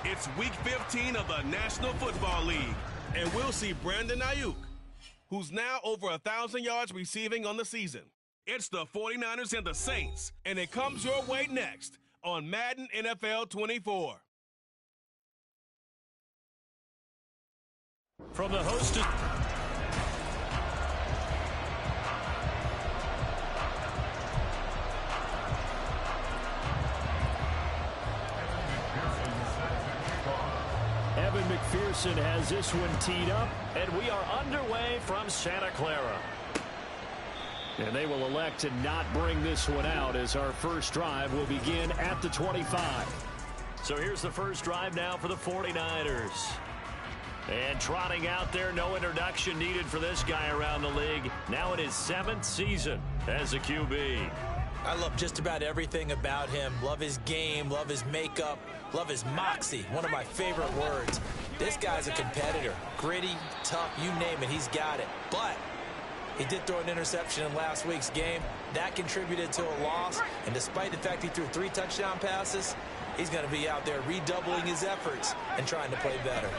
It's Week 15 of the National Football League, and we'll see Brandon Ayuk, who's now over 1,000 yards receiving on the season. It's the 49ers and the Saints, and it comes your way next on Madden NFL 24. From the host Evan McPherson has this one teed up, and we are underway from Santa Clara. And they will elect to not bring this one out as our first drive will begin at the 25. So here's the first drive now for the 49ers. And trotting out there, no introduction needed for this guy around the league. Now in his 7th season as a QB. I love just about everything about him. Love his game, love his makeup, love his moxie, one of my favorite words. This guy's a competitor. Gritty, tough, you name it, he's got it. But he did throw an interception in last week's game. That contributed to a loss. And despite the fact he threw 3 touchdown passes, he's going to be out there redoubling his efforts and trying to play better.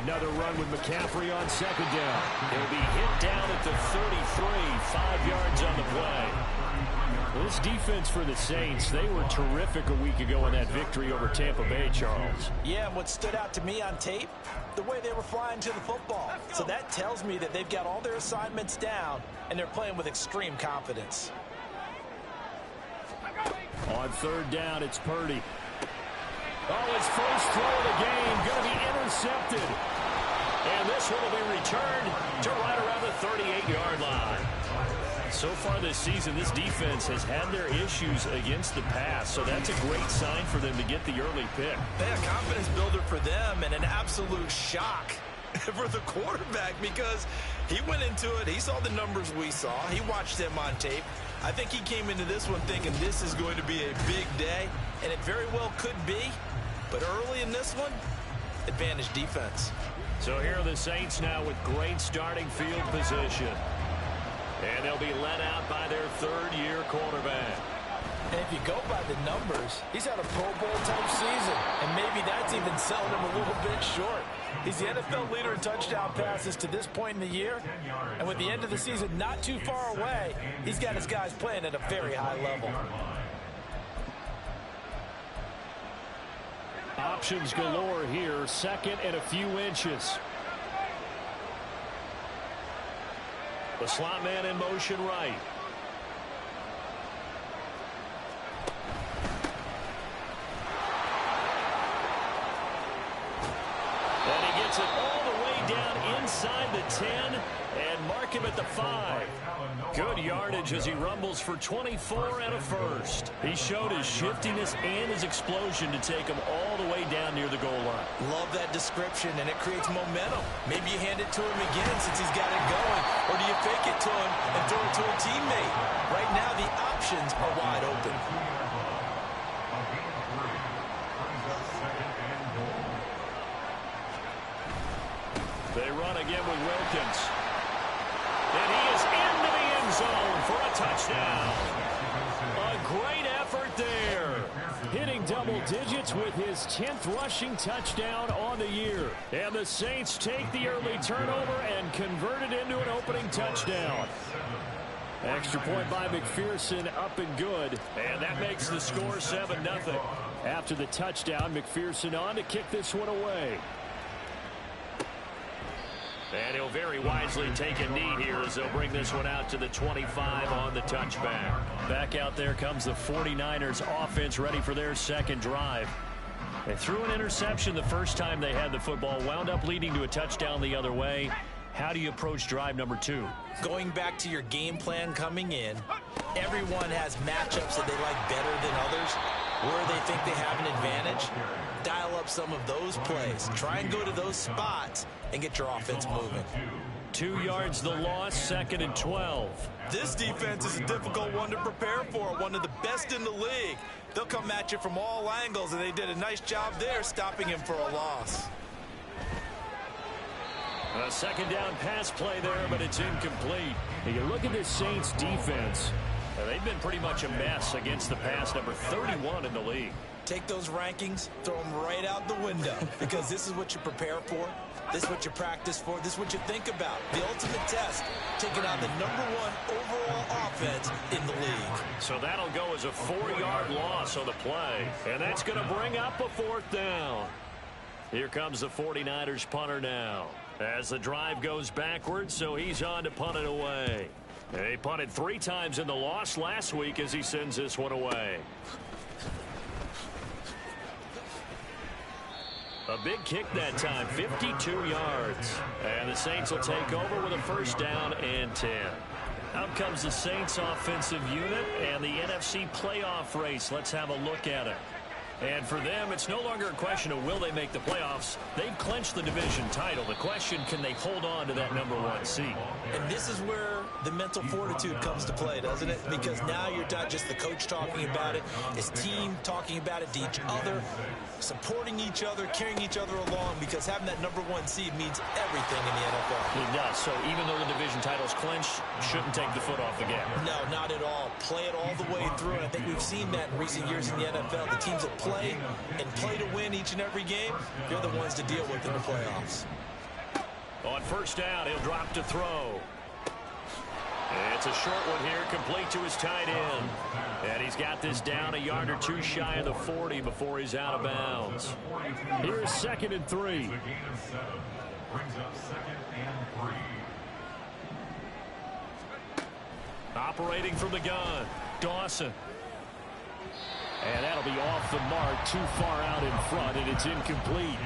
Another run with McCaffrey on second down. He'll be hit down at the 33, 5 yards on the play. This defense for the Saints, they were terrific a week ago in that victory over Tampa Bay, Charles. Yeah, and what stood out to me on tape, the way they were flying to the football. So that tells me that they've got all their assignments down, and they're playing with extreme confidence. On third down, it's Purdy. Oh, his first throw of the game, going to be intercepted. And this one will be returned to right around the 38-yard line. So far this season, this defense has had their issues against the pass, so that's a great sign for them to get the early pick. Yeah, confidence builder for them and an absolute shock for the quarterback because he went into it. He saw the numbers we saw. He watched them on tape. I think he came into this one thinking this is going to be a big day, and it very well could be. But early in this one, advantage defense. So here are the Saints now with great starting field position. And they'll be led out by their third-year quarterback. And if you go by the numbers, he's had a Pro Bowl-type season. And maybe that's even selling him a little bit short. He's the NFL leader in touchdown passes to this point in the year. And with the end of the season not too far away, he's got his guys playing at a very high level. Options galore here, second and a few inches. The slot man in motion right. And he gets it all the way down inside the 10 and mark him at the 5. Good yardage as he rumbles for 24 and a first. He showed his shiftiness and his explosion to take him all the way down near the goal line. Love that description, and it creates momentum. Maybe you hand it to him again since he's got it going, or do you fake it to him and throw it to a teammate? Right now, the options are wide open. They run again with Wilkins. And he is into the end zone for a touchdown. A great effort there. Hitting double digits with his 10th rushing touchdown on the year. And the Saints take the early turnover and convert it into an opening touchdown. Extra point by McPherson, up and good. And that makes the score 7-0. After the touchdown, McPherson on to kick this one away. And he'll very wisely take a knee here as they'll bring this one out to the 25 on the touchback. Back out there comes the 49ers offense ready for their second drive. They threw an interception the first time they had the football, wound up leading to a touchdown the other way. How do you approach drive number 2? Going back to your game plan coming in, everyone has matchups that they like better than others, where they think they have an advantage. Dial up some of those plays. Try and go to those spots and get your offense moving. 2 yards the loss, 2nd and 12. This defense is a difficult one to prepare for, one of the best in the league. They'll come at you from all angles, and they did a nice job there stopping him for a loss. A second down pass play there, but it's incomplete. And you look at this Saints defense. They've been pretty much a mess against the pass, number 31 in the league. take those rankings, throw them right out the window because this is what you prepare for. This is what you practice for. This is what you think about. The ultimate test, taking on the #1 overall offense in the league. So that'll go as a 4-yard loss on the play. And that's going to bring up a 4th down. Here comes the 49ers punter now. As the drive goes backwards, so he's on to punt it away. He punted 3 times in the loss last week as he sends this one away. A big kick that time, 52 yards. And the Saints will take over with a 1st down and 10. Out comes the Saints offensive unit and the NFC playoff race. Let's have a look at it. And for them, it's no longer a question of will they make the playoffs. They've clinched the division title. The question, can they hold on to that #1 seed? And this is where the mental fortitude comes to play, doesn't it? Because now you're not just the coach talking about it, it's team talking about it to each other, supporting each other, carrying each other along, because having that #1 seed means everything in the NFL. It does. So even though the division title's clinched, shouldn't take the foot off the gas. No, not at all. Play it all the way through. And I think we've seen that in recent years in the NFL. The teams that play and play to win each and every game, they're the ones to deal with in the playoffs. On 1st down, he'll drop to throw. It's a short one here, complete to his tight end. And he's got this down a yard or 2 shy of the 40 before he's out of bounds. Here's 2nd and 3. Operating from the gun, Dawson. And that'll be off the mark, too far out in front, and it's incomplete.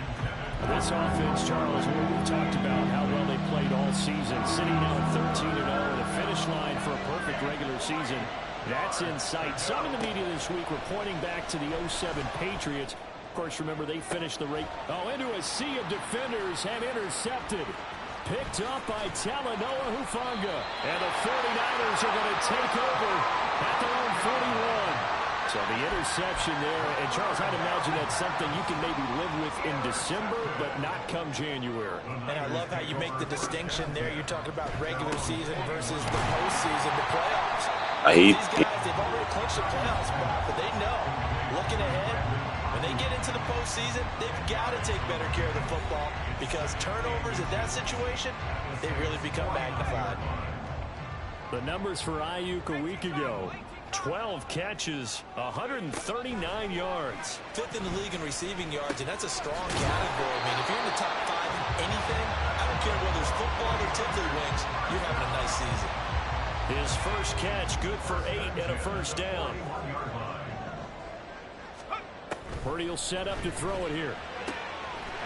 This offense, Charles, we've talked about how well they played all season, sitting now at 13-0, the finish line for a perfect regular season. That's in sight. Some in the media this week were pointing back to the 07 Patriots. Of course, remember, they finished the race. Oh, into a sea of defenders and intercepted. Picked up by Talanoa Hufanga. And the 49ers are going to take over at their own 41. So the interception there, and Charles, I'd imagine that's something you can maybe live with in December, but not come January. And I love how you make the distinction there. You're talking about regular season versus the postseason, the playoffs. These guys, they've already clinched the playoffs, but they know, looking ahead, when they get into the postseason, they've got to take better care of the football because turnovers in that situation, they really become magnified. The numbers for Ayuk a week ago. 12 catches, 139 yards. 5th in the league in receiving yards, and that's a strong category. I mean, if you're in the top 5 in anything, I don't care whether it's football or tiddlywinks, you're having a nice season. His first catch, good for 8 and a 1st down. Purdy will set up to throw it here.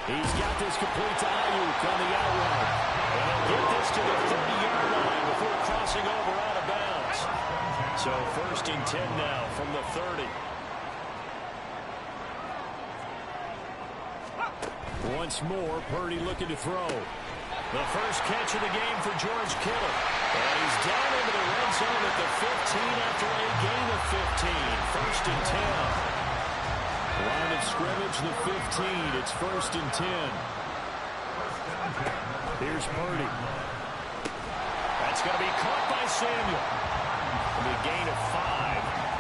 He's got this complete to Ayuk on the out route. And he'll get this to the 30-yard line before crossing over out of bounds. So 1st and 10 now from the 30. Once more, Purdy looking to throw. The first catch of the game for George Kittle. And he's down into the red zone at the 15 after a gain of 15. 1st and 10. Line of scrimmage, the 15. It's 1st and 10. Here's Purdy. That's going to be caught by Samuel. A gain of 5,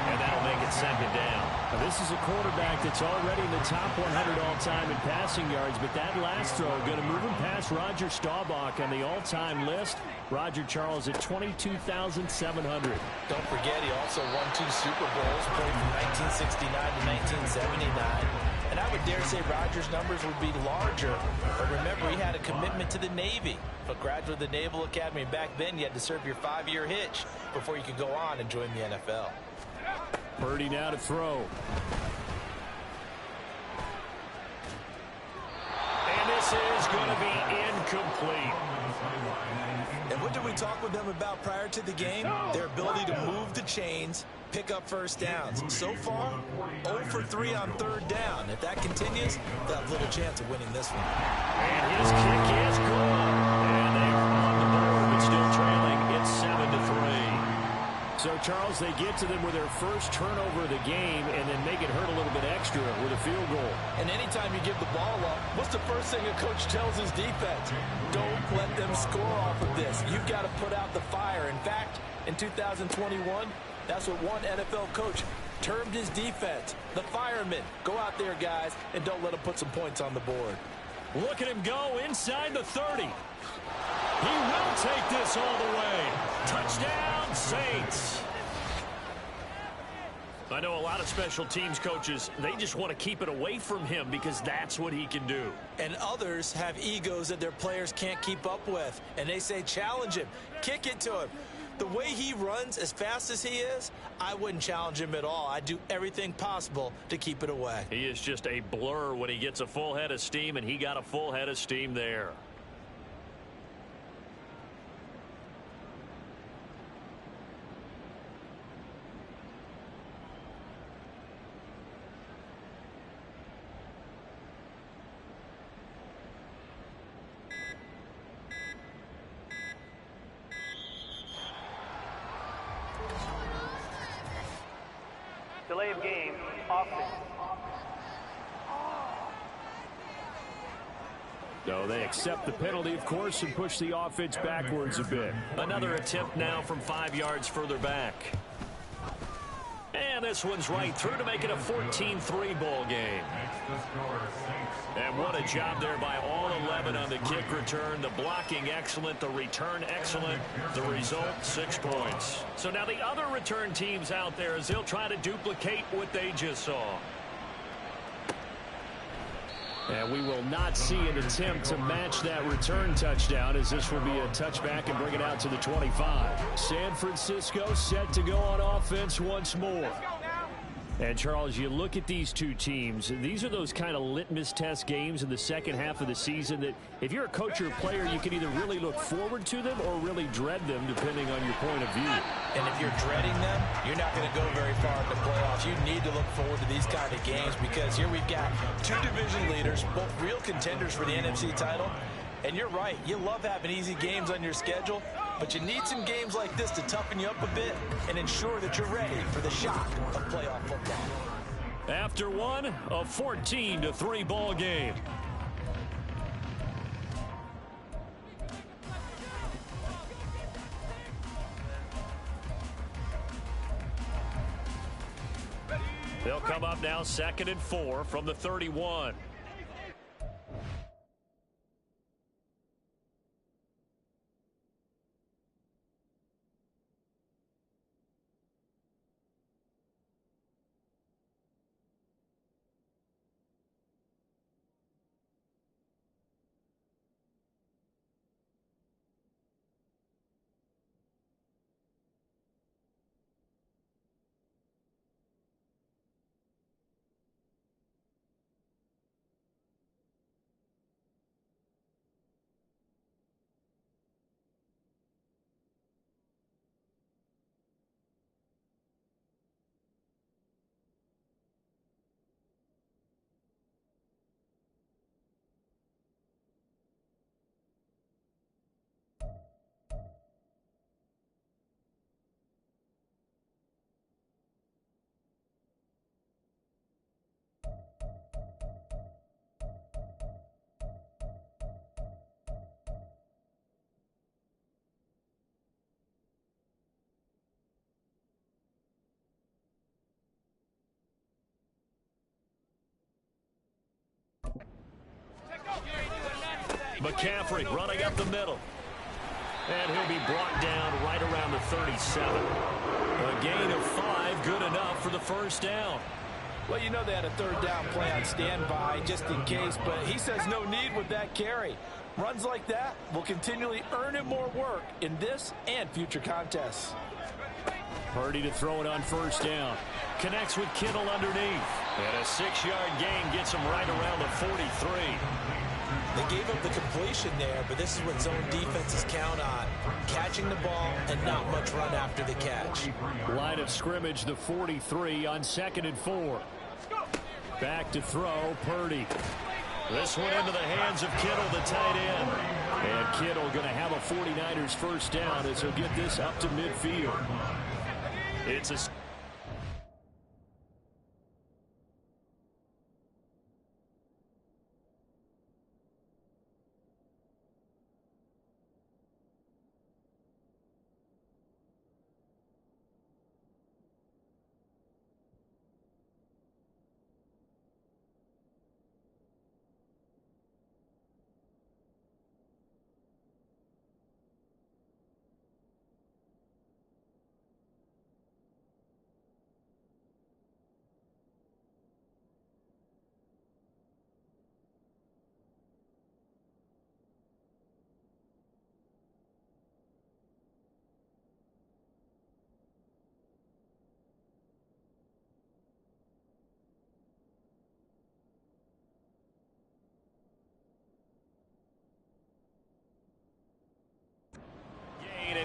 and that'll make it 2nd down. Now, this is a quarterback that's already in the top 100 all-time in passing yards, but that last throw going to move him past Roger Staubach on the all-time list. Roger Charles at 22,700. Don't forget, he also won 2 Super Bowls, played from 1969 to 1979. And I would dare say Rodgers' numbers would be larger. But remember, he had a commitment to the Navy. A graduate of the Naval Academy. Back then, you had to serve your 5-year hitch before you could go on and join the NFL. Purdy now to throw. And this is going to be incomplete. And what did we talk with them about prior to the game? Their ability to move the chains, pick up 1st downs. So far, 0 for 3 on 3rd down. If that continues, they'll have little chance of winning this one. And his kick is good. And they are on the board, but still trailing. It's 7-3. So, Charles, they get to them with their first turnover of the game and then make it hurt a little bit extra with a field goal. And anytime you give the ball up, what's the first thing a coach tells his defense? Don't let them score off of this. You've got to put out the fire. In fact, in 2021, that's what one NFL coach termed his defense the firemen. Go out there, guys, and don't let them put some points on the board. Look at him go inside the 30. He will take this all the way. Touchdown, Saints. I know a lot of special teams coaches, they just want to keep it away from him because that's what he can do. And others have egos that their players can't keep up with. And they say, challenge him, kick it to him. The way he runs as fast as he is, I wouldn't challenge him at all. I'd do everything possible to keep it away. He is just a blur when he gets a full head of steam, and he got a full head of steam there. Delay of game, offense. So they accept the penalty, of course, and push the offense backwards a bit. Another attempt now from 5 yards further back. And this one's right through to make it a 14-3 ball game. And what a job there by all 11 on the kick return. The blocking excellent, the return excellent. The result, 6 points. So now the other return teams out there as they'll try to duplicate what they just saw. And we will not see an attempt to match that return touchdown, as this will be a touchback and bring it out to the 25. San Francisco set to go on offense once more. And, Charles, you look at these two teams, these are those kind of litmus test games in the second half of the season that if you're a coach or a player, you can either really look forward to them or really dread them, depending on your point of view. And if you're dreading them, you're not going to go very far in the playoffs. You need to look forward to these kind of games because here we've got two division leaders, both real contenders for the NFC title. And you're right, you love having easy games on your schedule, but you need some games like this to toughen you up a bit and ensure that you're ready for the shock of playoff football. After one, a 14-3 ball game. They'll come up now 2nd and 4 from the 31. McCaffrey running up the middle. And he'll be brought down right around the 37. A gain of 5, good enough for the first down. Well, you know they had a third down play on standby just in case, but he says no need with that carry. Runs like that will continually earn him more work in this and future contests. Purdy to throw it on first down. Connects with Kittle underneath. And a 6-yard gain gets him right around the 43. They gave up the completion there, but this is what zone defenses count on. Catching the ball and not much run after the catch. Line of scrimmage, the 43 on 2nd and 4. Back to throw, Purdy. This one into the hands of Kittle, the tight end. And Kittle going to have a 49ers first down as he'll get this up to midfield. It's a...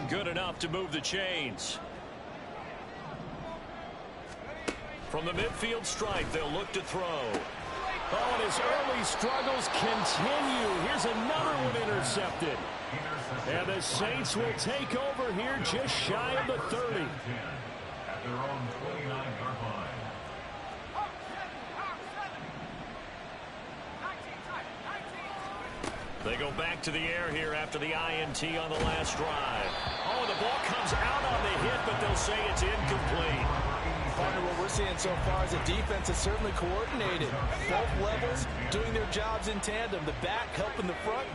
good enough to move the chains. From the midfield stripe, they'll look to throw. Oh, and his early struggles continue. Here's another one intercepted. And the Saints will take over here just shy of the 30. At their own 29-yard line. They go back to the air here after the INT on the last drive. Oh, the ball comes out on the hit, but they'll say it's incomplete. Partner, what we're seeing so far is a defense is certainly coordinated. Both levels doing their jobs in tandem. The back helping the front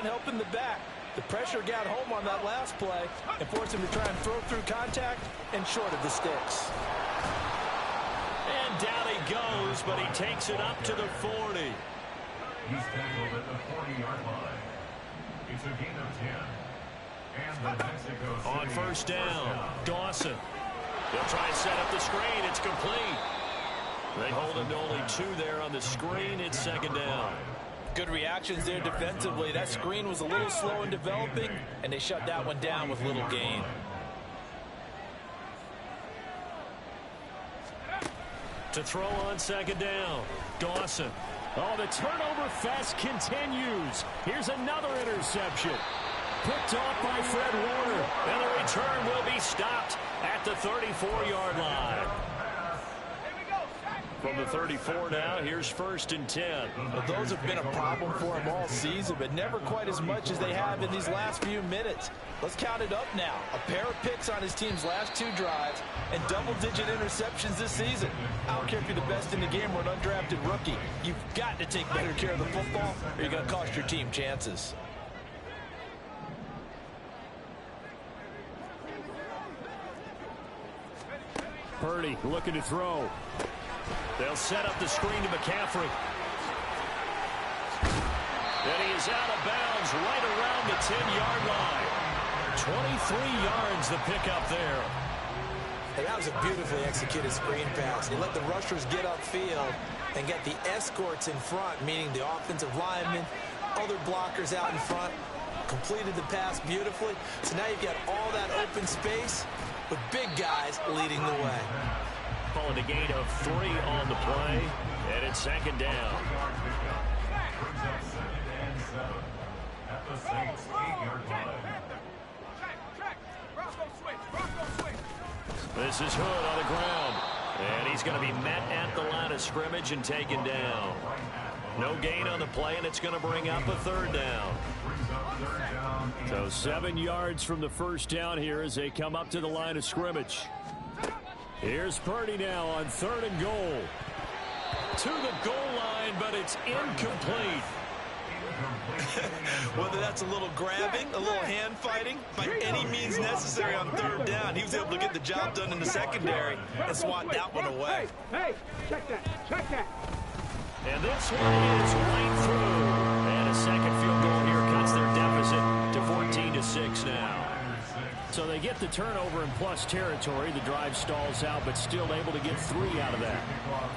helping the back. The pressure got home on that last play and forced him to try and throw through contact and short of the sticks. And down he goes, but he takes it up to the 40. He's tackled at the 40-yard line. It's a gain of 10. And the Mexico City on first down, Dawson. They'll try and set up the screen. It's complete. They hold him to only 2 there on the screen. It's second down. Good reactions there defensively. That screen was a little slow in developing, and they shut that one down with little gain. To throw on second down, Dawson. Oh, the turnover fest continues. Here's another interception. Picked off by Fred Warner. And the return will be stopped at the 34-yard line. From the 34 now, here's first and 10. Well, those have been a problem for him all season, but never quite as much as they have in these last few minutes. Let's count it up now. A pair of picks on his team's last 2 drives and double-digit interceptions this season. I don't care if you're the best in the game or an undrafted rookie. You've got to take better care of the football or you're going to cost your team chances. Purdy looking to throw. They'll set up the screen to McCaffrey. And he is out of bounds right around the 10-yard line. 23 yards the pickup there. And that was a beautifully executed screen pass. He let the rushers get upfield and get the escorts in front, meaning the offensive linemen, other blockers out in front, completed the pass beautifully. So now you've got all that open space with big guys leading the way. Calling a gain of 3 on the play, and it's second down. Brings up 2nd and 7 at the Saints 8-yard line. This is Hood on the ground, and he's going to be met at the line of scrimmage and taken down. No gain on the play, and it's going to bring up a 3rd down. So 7 yards from the first down here as they come up to the line of scrimmage. Here's Purdy now on 3rd and goal. To the goal line, but it's incomplete. Whether that's a little grabbing, a little hand fighting, by any means necessary on 3rd down, he was able to get the job done in the secondary and swat that one away. Hey, check that, check that. And this one is right through. And a second field goal here cuts their deficit to 14-6 now. So they get the turnover in plus territory. The drive stalls out, but still able to get 3 out of that.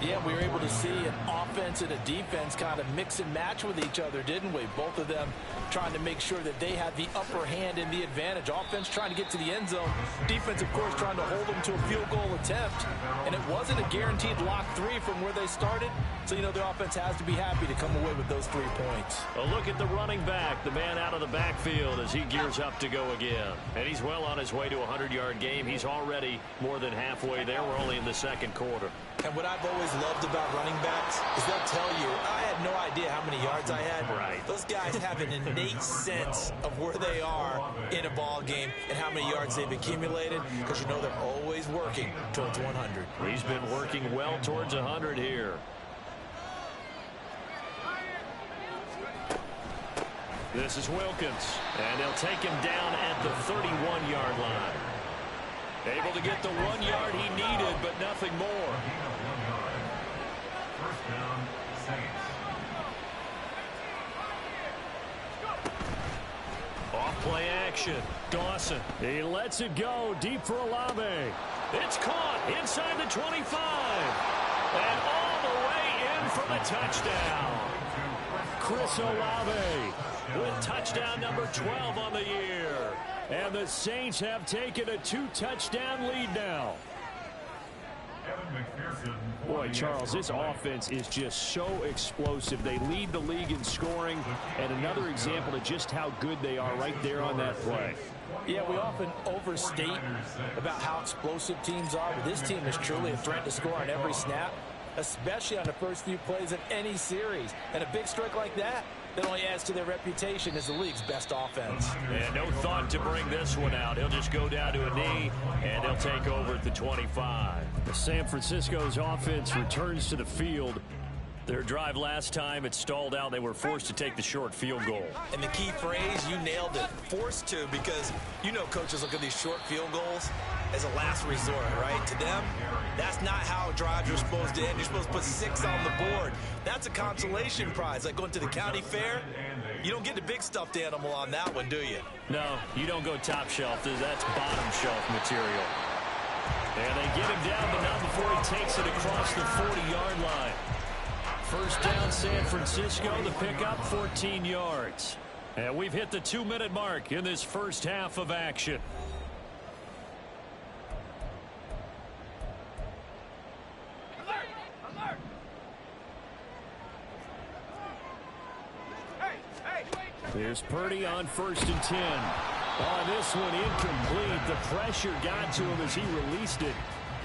Yeah, we were able to see an offense and a defense kind of mix and match with each other, didn't we? Both of them trying to make sure that they had the upper hand and the advantage. Offense trying to get to the end zone. Defense, of course, trying to hold them to a field goal attempt. And it wasn't a guaranteed lock 3 from where they started. So, you know, the offense has to be happy to come away with those 3 points. A look at the running back, the man out of the backfield as he gears up to go again. And he's well on his way to a 100-yard game. He's already more than halfway there. We're only in the second quarter. And what I've always loved about running backs is they'll tell you, I had no idea how many yards I had. Right. Those guys have an innate sense of where they are in a ball game and how many yards they've accumulated, because you know they're always working towards 100. He's been working well towards 100 here. This is Wilkins, and they'll take him down at the 31-yard line. Able to get the 1 yard he needed, but nothing more. First down, Saints. Off-play action. Dawson. He lets it go deep for Olave. It's caught inside the 25. And all the way in for the touchdown. Chris Olave with touchdown number 12 on the year. And the Saints have taken a 2-touchdown lead now. Boy, Charles, this offense is just so explosive. They lead the league in scoring, and another example of just how good they are right there on that play. Yeah, we often overstate about how explosive teams are, but this team is truly a threat to score on every snap, especially on the first few plays of any series. And a big strike like that only adds to their reputation as the league's best offense. And no thought to bring this one out. He'll just go down to a knee, and they'll take over at the 25. San Francisco's offense returns to the field. Their drive last time, it stalled out. They were forced to take the short field goal. And the key phrase, you nailed it, forced to, because you know coaches look at these short field goals as a last resort, right? To them, that's not how drives are supposed to end. You're supposed to put 6 on the board. That's a consolation prize, like going to the county fair. You don't get the big stuffed animal on that one, do you? No, you don't go top shelf. That's bottom shelf material. And they get him down, but not before he takes it across the 40-yard line. First down, San Francisco. The pickup, 14 yards. And we've hit the 2-minute mark in this first half of action. Here's Purdy on 1st and 10. On this one, incomplete. The pressure got to him as he released it.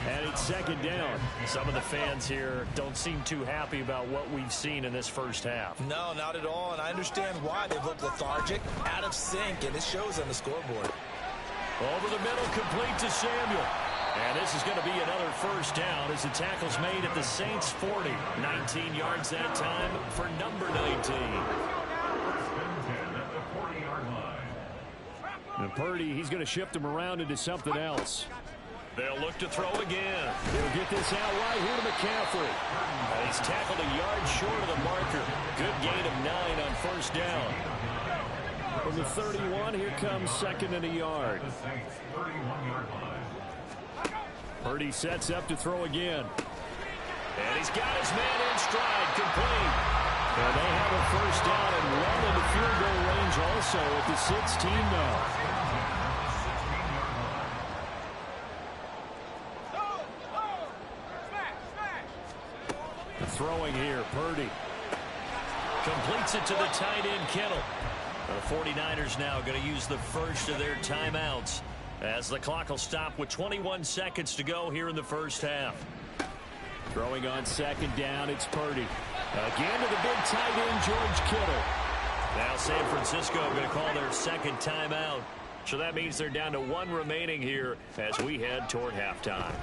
And it's 2nd down. Some of the fans here don't seem too happy about what we've seen in this first half. No, not at all. And I understand why. They've looked lethargic, out of sync, and it shows on the scoreboard. Over the middle, complete to Samuel. And this is going to be another first down as the tackle's made at the Saints' 40. 19 yards that time for number 19. And Purdy, he's going to shift him around into something else. They'll look to throw again. They'll get this out wide here to McCaffrey. And he's tackled a yard short of the marker. Good gain of 9 on first down. From the 31, here comes 2nd and a yard. Purdy sets up to throw again. And he's got his man in stride, complete. And they have a first down and well into field goal range also at the 16 now. Throwing here, Purdy. Completes it to the tight end, Kittle. The 49ers now going to use the first of their timeouts as the clock will stop with 21 seconds to go here in the first half. Throwing on 2nd down, it's Purdy. Again to the big tight end, George Kittle. Now San Francisco going to call their 2nd timeout. So that means they're down to 1 remaining here as we head toward halftime.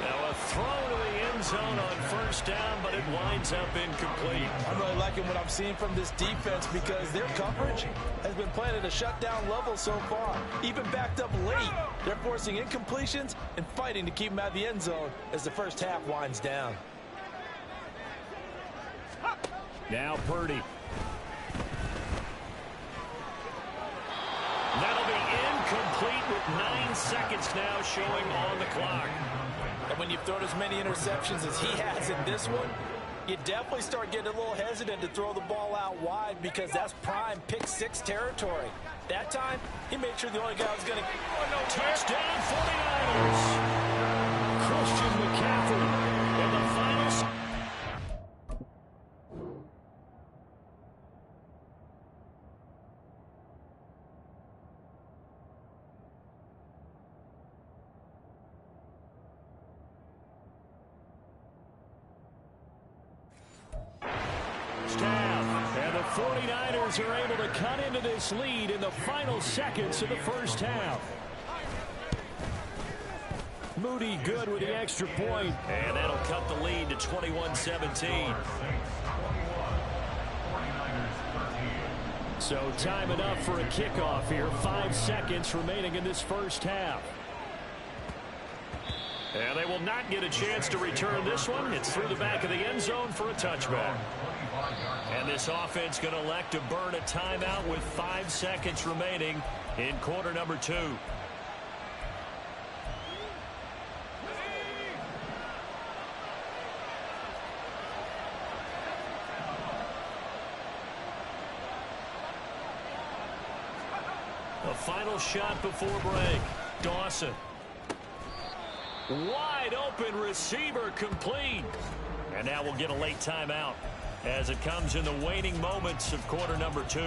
Now a throw to the end zone on first down, but it winds up incomplete. I'm really liking what I'm seeing from this defense because their coverage has been playing at a shutdown level so far. Even backed up late, they're forcing incompletions and fighting to keep them out of the end zone as the first half winds down. Now Purdy. That'll be incomplete with 9 seconds now showing on the clock. And when you've thrown as many interceptions as he has in this one, you definitely start getting a little hesitant to throw the ball out wide because that's prime pick 6 territory. That time, he made sure the only guy was going to... Touchdown 49ers! Christian McCaffrey in the final... And the 49ers are able to cut into this lead in the final seconds of the first half. Moody good with the extra point, and that'll cut the lead to 21-17. So time enough for a kickoff here. 5 seconds remaining in this first half. And they will not get a chance to return this one. It's through the back of the end zone for a touchback. And this offense going to elect to burn a timeout with 5 seconds remaining in quarter number 2. A final shot before break. Dawson. Wide open receiver complete. And now we'll get a late timeout as it comes in the waning moments of quarter number 2.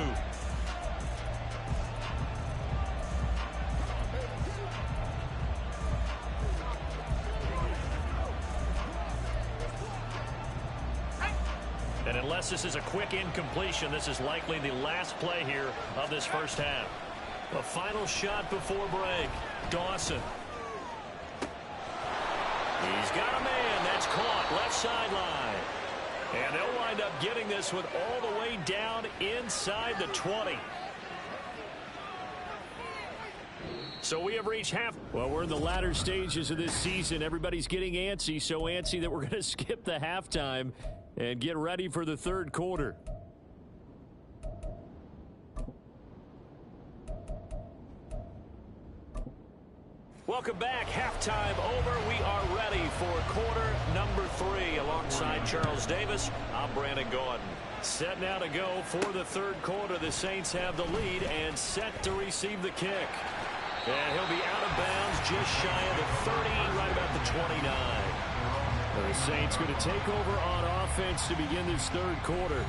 And unless this is a quick incompletion, this is likely the last play here of this first half. A final shot before break. Dawson. He's got a man. That's caught. Left sideline. And they'll wind up getting this one all the way down inside the 20. So we have reached half. Well, we're in the latter stages of this season. Everybody's getting antsy, so antsy that we're going to skip the halftime and get ready for the third quarter. Welcome back. Halftime over. We are ready for quarter number 3. Alongside Charles Davis, I'm Brandon Gaudin. Set now to go for the third quarter. The Saints have the lead and set to receive the kick. And he'll be out of bounds just shy of the 30, right about the 29. The Saints going to take over on offense to begin this third quarter.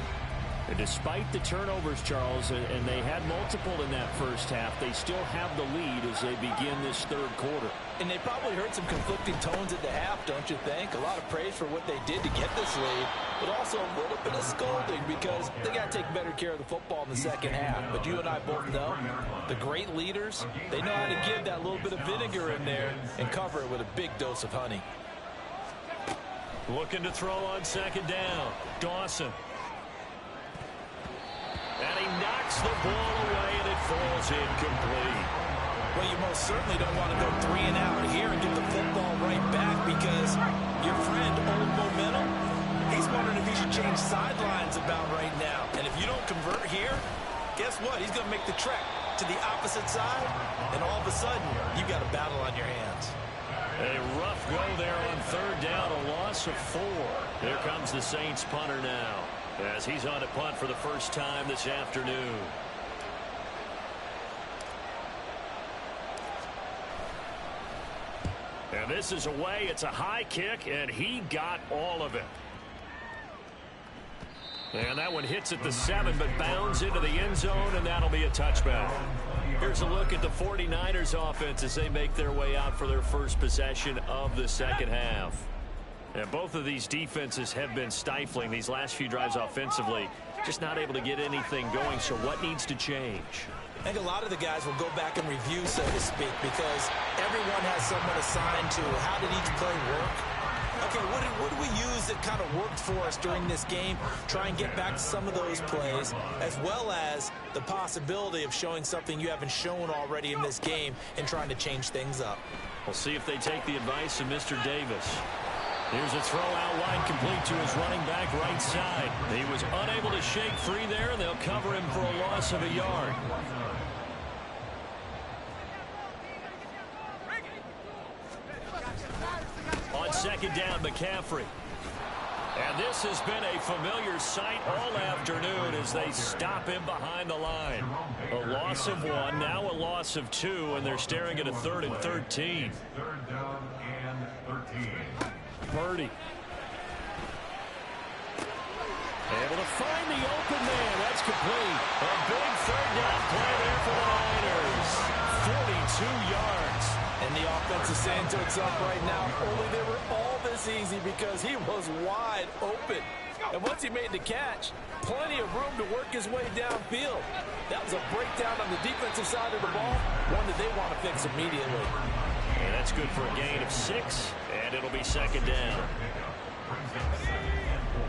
And despite the turnovers, Charles, and they had multiple in that first half, they still have the lead as they begin this third quarter. And they probably heard some conflicting tones at the half, don't you think? A lot of praise for what they did to get this lead, but also a little bit of scolding because they got to take better care of the football in the second half. But you and I both know the great leaders, they know how to give that little bit of vinegar in there and cover it with a big dose of honey. Looking to throw on second down. Dawson. And he knocks the ball away, and it falls incomplete. Well, you most certainly don't want to go 3 and out here and get the football right back because your friend, Old Momentum, he's wondering if he should change sidelines about right now. And if you don't convert here, guess what? He's going to make the trek to the opposite side, and all of a sudden, you've got a battle on your hands. A rough go there on third down, a loss of 4. Here comes the Saints punter now, as he's on to punt for the first time this afternoon. And this is away. It's a high kick, and he got all of it. And that one hits at the 7, but bounds into the end zone, and that'll be a touchback. Here's a look at the 49ers offense as they make their way out for their first possession of the second half. And both of these defenses have been stifling these last few drives offensively. Just not able to get anything going, so what needs to change? I think a lot of the guys will go back and review, so to speak, because everyone has someone assigned to how did each play work. Okay, what did we use that kind of worked for us during this game? Try and get back to some of those plays, as well as the possibility of showing something you haven't shown already in this game and trying to change things up. We'll see if they take the advice of Mr. Davis. Here's a throw out wide, complete to his running back right side. He was unable to shake free there, and they'll cover him for a loss of a yard. On second down, McCaffrey. And this has been a familiar sight all afternoon as they stop him behind the line. A loss of 1, now a loss of 2, and they're staring at a 3rd and 13. Third down and 13. Purdy. Able to find the open man. That's complete. A big third down play there for the Niners. 42 yards. And the offense is saying to itself right now, only they were all this easy because he was wide open. And once he made the catch, plenty of room to work his way downfield. That was a breakdown on the defensive side of the ball, one that they want to fix immediately. And that's good for a gain of 6, and it'll be second down. Brings up 2nd and 4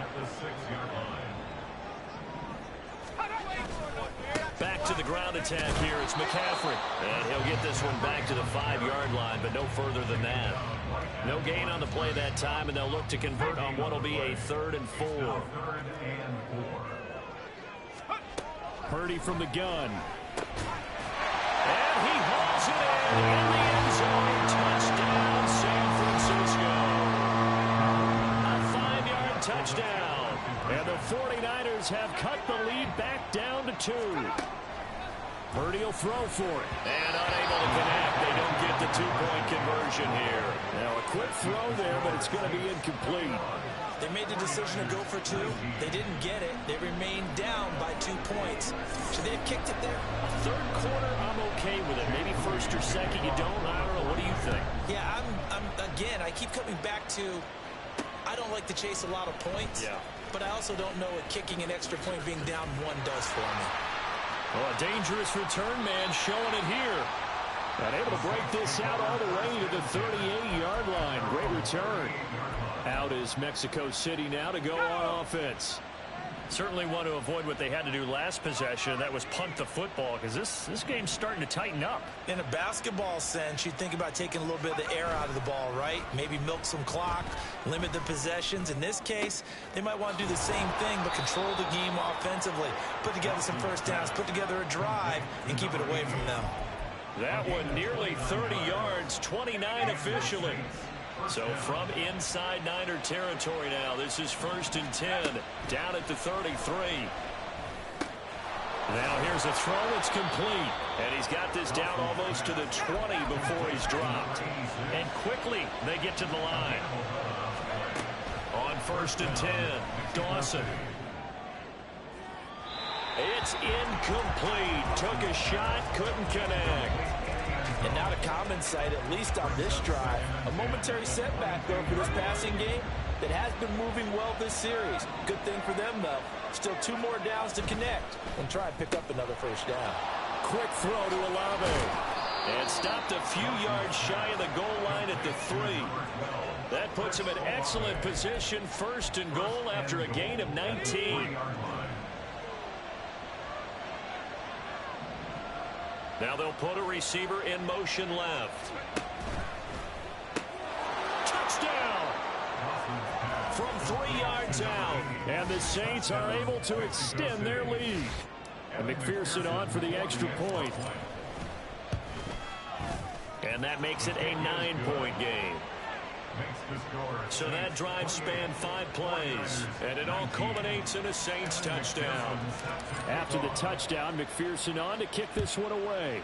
at the 6-yard line. Back to the ground attack here. It's McCaffrey. And he'll get this one back to the 5-yard line, but no further than that. No gain on the play that time, and they'll look to convert on what will be a 3rd and 4. 3rd and 4. Purdy from the gun. And he hauls it in the end zone. Touchdown, San Francisco. A 5-yard touchdown. And the 49ers have cut the lead back down to 2. Purdy will throw for it. And unable to connect. They don't get the two-point conversion here. Now a quick throw there, but it's going to be incomplete. They made the decision to go for two. They didn't get it. They remained down by 2 points. Should they have kicked it there? Third quarter, I'm okay with it. Maybe first or second, you don't. I don't know. What do you think? Yeah, again, I keep coming back to, I don't like to chase a lot of points. Yeah. But I also don't know what kicking an extra point being down 1 does for me. Well, a dangerous return man showing it here. And able to break this out all the way to the 38-yard line. Great return. Out is Mexico City now to go on offense. Certainly want to avoid what they had to do last possession. That was punt the football, because this game's starting to tighten up. In a basketball sense, you think about taking a little bit of the air out of the ball, right? Maybe milk some clock, limit the possessions. In this case, they might want to do the same thing, but control the game offensively. Put together some first downs, put together a drive, and keep it away from them. That one nearly 30 yards, 29 officially. So from inside Niner territory now, this is 1st and 10, down at the 33. Now here's a throw, it's complete. And he's got this down almost to the 20 before he's dropped. And quickly they get to the line. On 1st and 10, Dawson. It's incomplete. Took a shot, couldn't connect. And not a common sight, at least on this drive. A momentary setback, though, for this passing game that has been moving well this series. Good thing for them, though. Still 2 more downs to connect and try and pick up another first down. Quick throw to Olave. And stopped a few yards shy of the goal line at the 3. That puts him in excellent position, 1st and goal after a gain of 19. Now they'll put a receiver in motion left. Touchdown! From 3 yards out. And the Saints are able to extend their lead. And McPherson on for the extra point. And that makes it a 9-point game. So that drive spanned 5 plays, and it all culminates in a Saints touchdown. After the touchdown, McPherson on to kick this one away.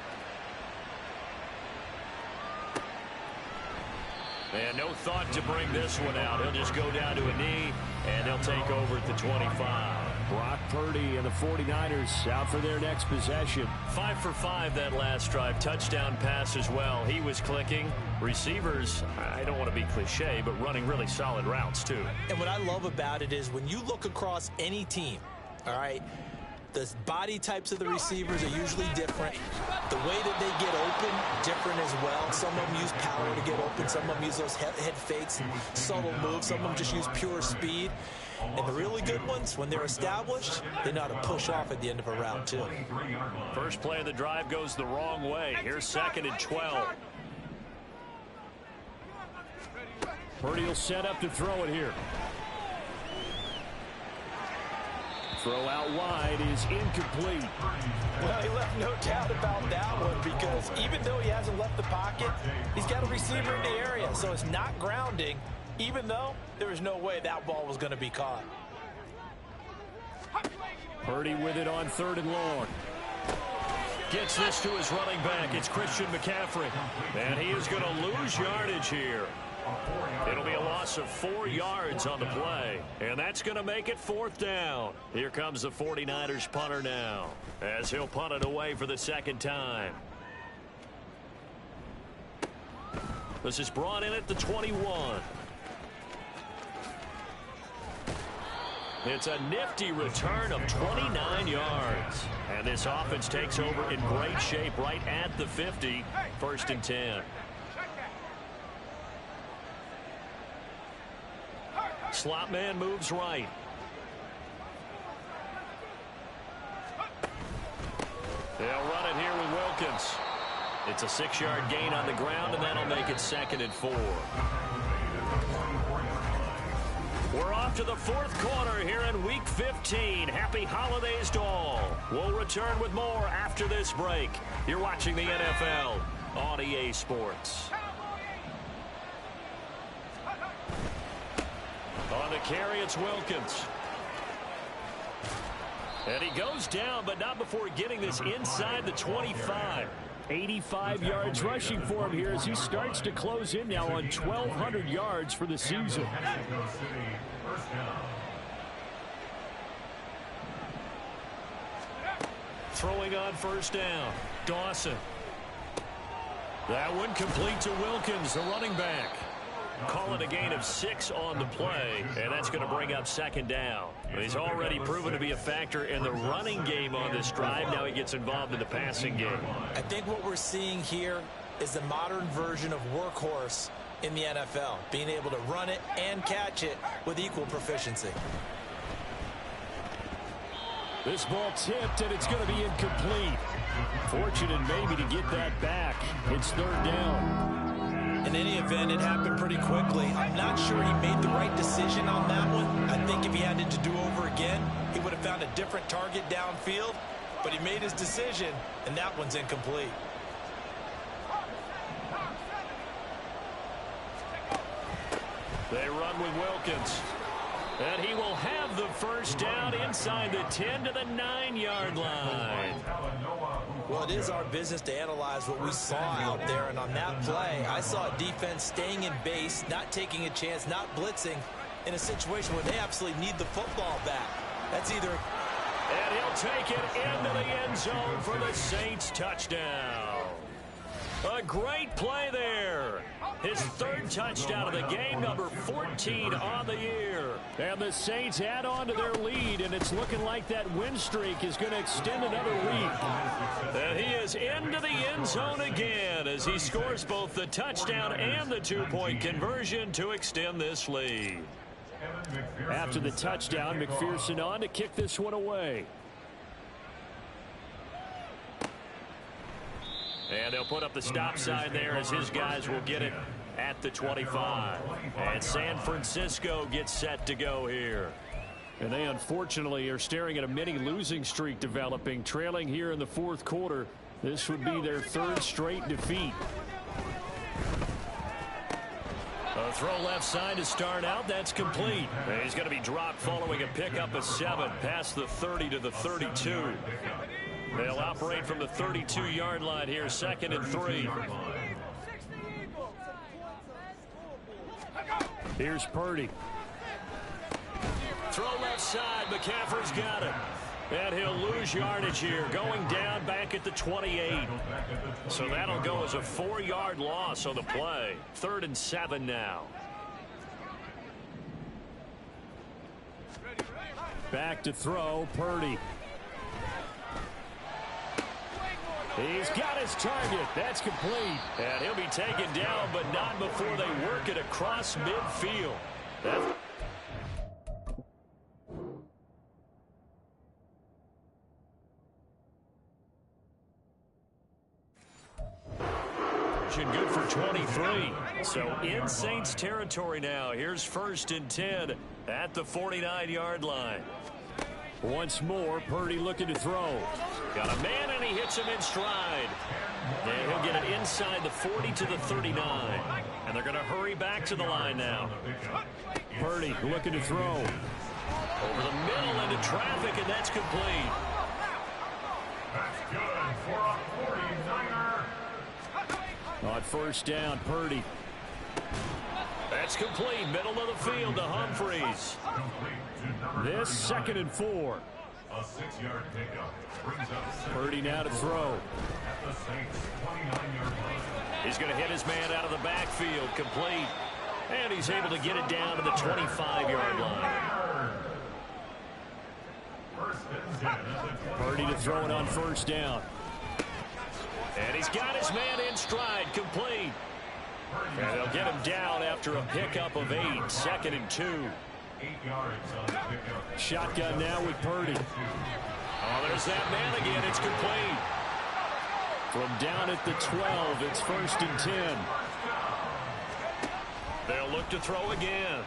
And no thought to bring this one out. He'll just go down to a knee, and they'll take over at the 25. Brock Purdy and the 49ers out for their next possession. 5 for 5 that last drive. Touchdown pass as well. He was clicking. Receivers, I don't want to be cliche, but running really solid routes too. And what I love about it is when you look across any team, all right, the body types of the receivers are usually different. The way that they get open, different as well. Some of them use power to get open. Some of them use those head fakes and subtle moves. Some of them just use pure speed. And the really good ones, when they're established, they know how to push off at the end of a route, too. First play of the drive goes the wrong way. Here's 2nd and 12. Purdy will set up to throw it here. Throw out wide is incomplete. Well, he left no doubt about that one, because even though he hasn't left the pocket, he's got a receiver in the area, so it's not grounding, even though there was no way that ball was going to be caught. Purdy with it on 3rd and long. Gets this to his running back. It's Christian McCaffrey. And he is going to lose yardage here. It'll be a loss of 4 yards on the play. And that's going to make it 4th down. Here comes the 49ers punter now, as he'll punt it away for the 2nd time. This is brought in at the 21. It's a nifty return of 29 yards. And this offense takes over in great shape right at the 50. 1st and 10. Slot man moves right. They'll run it here with Wilkins. It's a 6-yard gain on the ground, and that'll make it 2nd and 4. We're off to the 4th quarter here in Week 15. Happy holidays to all. We'll return with more after this break. You're watching the NFL on EA Sports. On the carry, it's Wilkins. And he goes down, but not before getting this inside the 25. 85 yards rushing for him here as he starts to close in now on 1,200 yards for the season. Throwing on first down, Dawson. That one complete to Wilkins, the running back. Call it a gain of 6 on the play, and that's going to bring up second down. He's already proven to be a factor in the running game on this drive. Now he gets involved in the passing game. I think what we're seeing here is the modern version of workhorse in the NFL, being able to run it and catch it with equal proficiency. This ball tipped, and it's going to be incomplete. Fortunate maybe to get that back. It's third down. In any event, it happened pretty quickly. I'm not sure he made the right decision on that one. I think if he had it to do over again, he would have found a different target downfield. But he made his decision, and that one's incomplete. They run with Wilkins. And he will have the first down inside the 10 to the 9-yard line. Well, it is our business to analyze what we saw out there. And on that play, I saw a defense staying in base, not taking a chance, not blitzing in a situation where they absolutely need the football back. That's either... And he'll take it into the end zone for the Saints touchdown. A great play there. His third touchdown of the game, number 14 on the year. And the Saints add on to their lead, and it's looking like that win streak is going to extend another week. And he is into the end zone again as he scores both the touchdown and the two-point conversion to extend this lead. After the touchdown, McPherson on to kick this one away. And they'll put up the stop sign there as his guys will get it at the 25. And San Francisco gets set to go here. And they unfortunately are staring at a mini losing streak developing, trailing here in the fourth quarter. This would be their third straight defeat. A throw left side to start out. That's complete. And he's going to be dropped following a pickup of 7 past the 30 to the 32. They'll operate from the 32-yard line here, 2nd and 3. Here's Purdy. Throw left side. McCaffrey's got it. And he'll lose yardage here, going down back at the 28. So that'll go as a 4-yard loss on the play. 3rd and 7 now. Back to throw, Purdy. He's got his target. That's complete. And he'll be taken down, but not before they work it across midfield. Good for 23. So in Saints territory now. Here's 1st and 10 at the 49-yard line. Once more, Purdy looking to throw. Got a man, and he hits him in stride. And he'll get it inside the 40 to the 39. And they're going to hurry back to the line now. Purdy looking to throw. Over the middle into traffic, and that's complete. That's good for a 49er. On first down, Purdy. That's complete. Middle of the field to Humphreys. This 2nd and 4. A 6-yard pickup brings up Purdy now to throw. at the Saints 29-yard line. He's going to hit his man out of the backfield. Complete. And he's able to get it down to the 25-yard line. Purdy to throw it on first down. And he's got his man in stride. Complete. And they'll get him down after a pickup of 8. 2nd and 2. 8 yards on the pickup. Shotgun now with Purdy. Oh, there's that man again. It's complete. From down at the 12, it's 1st and 10. They'll look to throw again.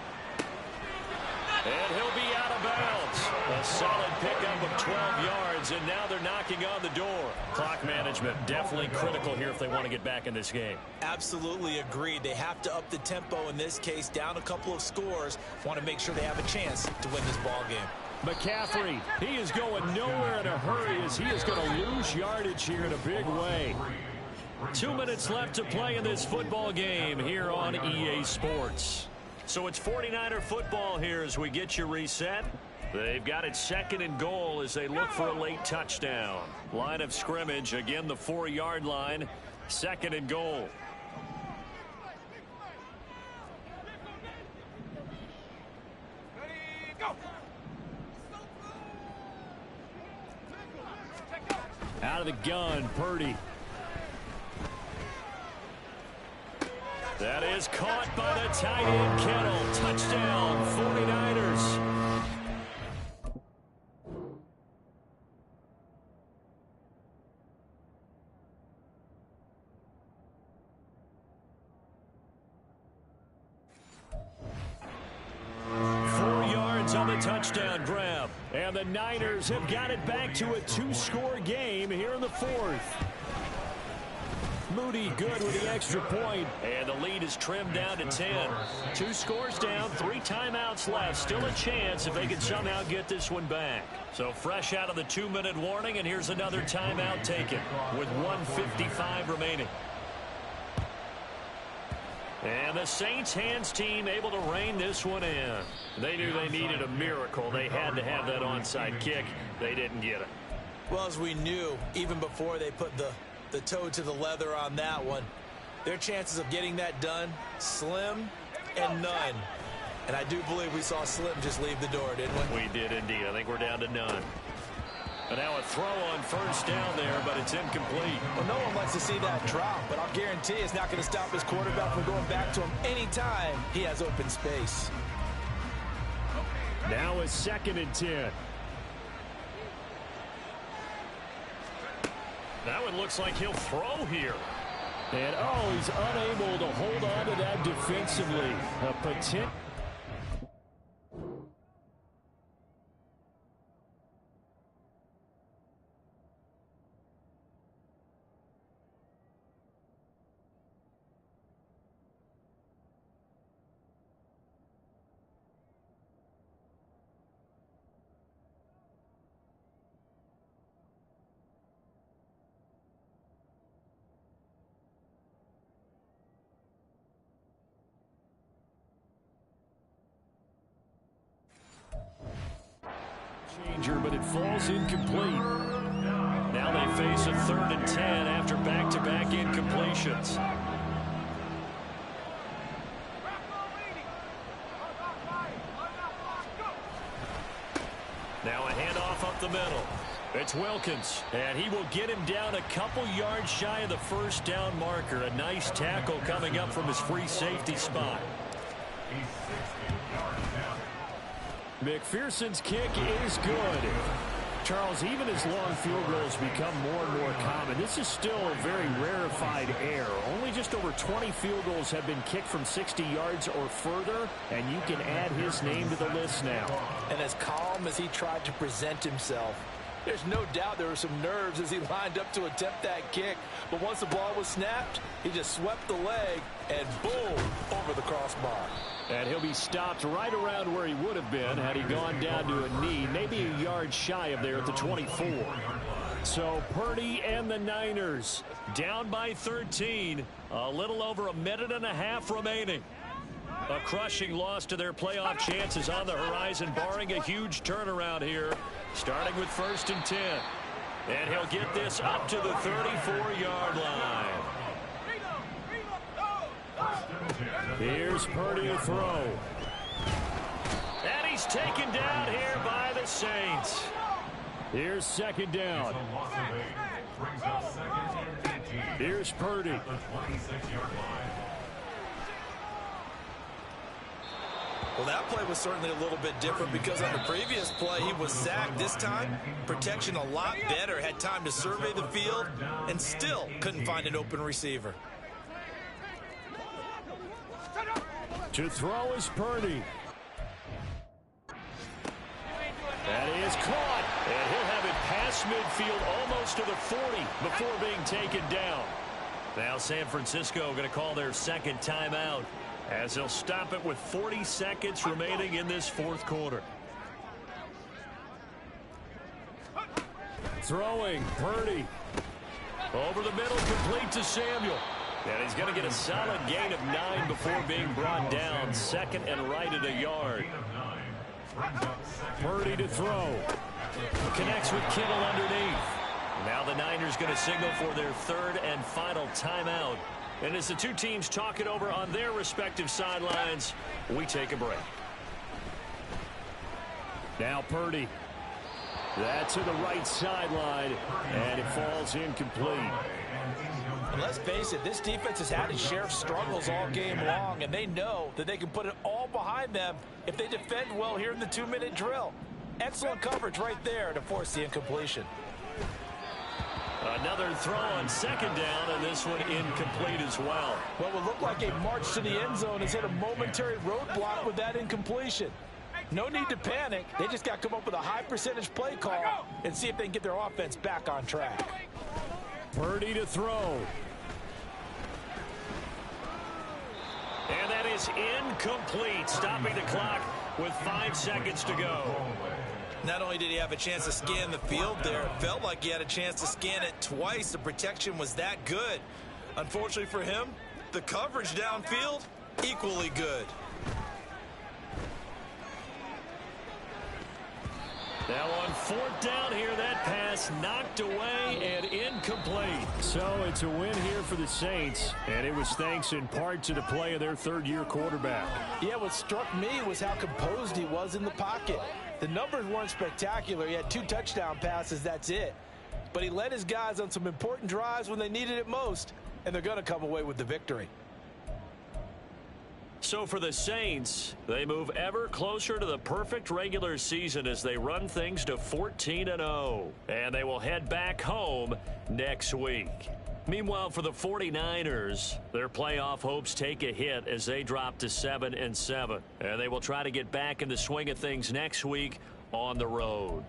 And he'll be out of bounds. A solid pickup of 12 yards, and now they're knocking on the door. Clock management definitely critical here if they want to get back in this game. Absolutely agreed. They have to up the tempo in this case, down a couple of scores. Want to make sure they have a chance to win this ball game. McCaffrey, he is going nowhere in a hurry as he is going to lose yardage here in a big way. 2 minutes left to play in this football game here on EA Sports. So it's 49er football here as we get you reset. They've got it 2nd and goal as they look for a late touchdown. Line of scrimmage, again the 4-yard line, 2nd and goal. Out of the gun, Purdy. That is caught by the tight end, Kittle. Touchdown, 49ers. On the touchdown grab. And the Niners have got it back to a 2-score game here in the 4th. Moody good with the extra point. And the lead is trimmed down to 10. 2 scores down, 3 timeouts left. Still a chance if they can somehow get this one back. So fresh out of the 2-minute warning, and here's another timeout taken with 1:55 remaining. And the Saints hands team able to rein this one in. They knew they needed a miracle. They had to have that onside kick. They didn't get it. Well, as we knew, even before they put the toe to the leather on that one, their chances of getting that done, slim and none. And I do believe we saw Slim just leave the door, didn't we? We did indeed. I think we're down to none. And now a throw on first down there, but it's incomplete. Well, no one likes to see that drop, but I'll guarantee it's not going to stop his quarterback from going back to him anytime he has open space. Now a 2nd and 10. That one looks like he'll throw here. And, he's unable to hold on to that defensively. A potential. But it falls incomplete. Now they face a 3rd and 10 after back-to-back incompletions. Now a handoff up the middle. It's Wilkins, and he will get him down a couple yards shy of the 1st down marker. A nice tackle coming up from his free safety spot. McPherson's kick is good. Charles, even as long field goals become more and more common, this is still a very rarefied air. Only just over 20 field goals have been kicked from 60 yards or further, and you can add his name to the list now. And as calm as he tried to present himself, there's no doubt there were some nerves as he lined up to attempt that kick. But once the ball was snapped, he just swept the leg and boom, over the crossbar. And he'll be stopped right around where he would have been had he gone down to a knee, maybe a yard shy of there at the 24. So Purdy and the Niners down by 13. A little over a minute and a half remaining. A crushing loss to their playoff chances on the horizon, barring a huge turnaround here, starting with 1st and 10. And he'll get this up to the 34-yard line. Here's Purdy to throw. And he's taken down here by the Saints. Here's 2nd down. Here's Purdy. Well, that play was certainly a little bit different because on the previous play, he was sacked. This time, protection a lot better. Had time to survey the field and still couldn't find an open receiver. To throw is Purdy. That is caught. And he'll have it past midfield almost to the 40 before being taken down. Now San Francisco going to call their 2nd timeout as they'll stop it with 40 seconds remaining in this 4th quarter. throwing. Purdy. Over the middle, complete to Samuel. And he's going to get a solid gain of 9 before being brought down. Second and right at a yard. Purdy to throw. Connects with Kittle underneath. Now the Niners going to signal for their third and final timeout. And as the two teams talk it over on their respective sidelines, we take a break. Now Purdy. That's to the right sideline, and it falls incomplete. And let's face it, this defense has had its share of struggles all game long, and they know that they can put it all behind them if they defend well here in the 2-minute drill. Excellent coverage right there to force the incompletion. Another throw on second down, and this one incomplete as well. Well, it will look like a march to the end zone has hit a momentary roadblock with that incompletion. No need to panic. They just got to come up with a high percentage play call and see if they can get their offense back on track. Purdy to throw. And that is incomplete, stopping the clock with 5 seconds to go. Not only did he have a chance to scan the field there, it felt like he had a chance to scan it twice. The protection was that good. Unfortunately for him, the coverage downfield, equally good. Now on 4th down here, that pass knocked away and incomplete. So it's a win here for the Saints, and it was thanks in part to the play of their third-year quarterback. Yeah, what struck me was how composed he was in the pocket. The numbers weren't spectacular. He had 2 touchdown passes, that's it. But he led his guys on some important drives when they needed it most, and they're going to come away with the victory. So for the Saints, they move ever closer to the perfect regular season as they run things to 14-0. And they will head back home next week. Meanwhile, for the 49ers, their playoff hopes take a hit as they drop to 7-7. And they will try to get back in the swing of things next week on the road.